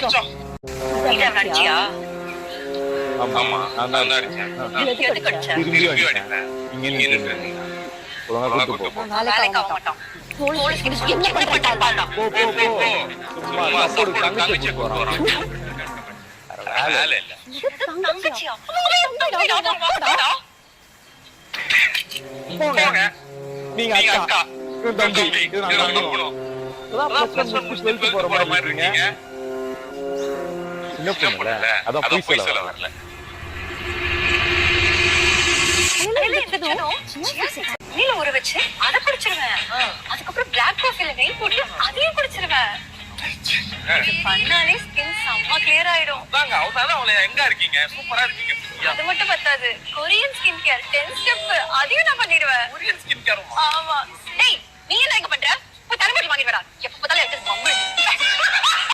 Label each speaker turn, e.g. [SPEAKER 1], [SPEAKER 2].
[SPEAKER 1] மச்சான்
[SPEAKER 2] நீ அடிச்சியா?
[SPEAKER 1] ஆமா நான் தான் அடிச்சேன்.
[SPEAKER 2] எதுக்கு அடிச்ச?
[SPEAKER 1] திரும்பி அடிச்சேன். இங்க நின்னு ஒழுங்கா கூட்டு போ.
[SPEAKER 2] வேலைக்கு ஆக மாட்டான். போலீஸ் கிட்ட என்ன பண்ணிட்டாங்க?
[SPEAKER 1] போ போ போ. சும்மா ஒரு தங்கச்சி போறான். வேலை இல்ல.
[SPEAKER 2] தங்கச்சியா?
[SPEAKER 1] போங்க. நீங்க அக்கா. இது தம்பி. இது நான் நம்பணும். +1 முடிச்சு போற மாதிரி இருக்கீங்க. சின்ன பொண்ணுல அதான் போய் சொல்ல வரல.
[SPEAKER 2] நீல ஊற வச்சு அத குடிச்சிருவேன். அதுக்கப்புறம் பிளாக் காஃபில நெய் போட்டு அதையும் குடிச்சிருவேன். பண்ணாலே ஸ்கின் செம்ம கிளியர் ஆயிடும்.
[SPEAKER 1] வாங்க அவதான அவளை எங்க இருக்கீங்க? சூப்பரா இருக்கீங்க.
[SPEAKER 2] அது மட்டும் பத்தாது, கொரியன் ஸ்கின் கேர் 10 ஸ்டெப் அதையும் நான் பண்ணிடுவேன்.
[SPEAKER 1] Korean skin care.
[SPEAKER 2] ஆமா. டேய் நீ என்ன இங்க பண்ற? போய் தலைமுடி வாங்கிட்டு வரா. எப்ப பார்த்தாலும் எடுத்து மம்மு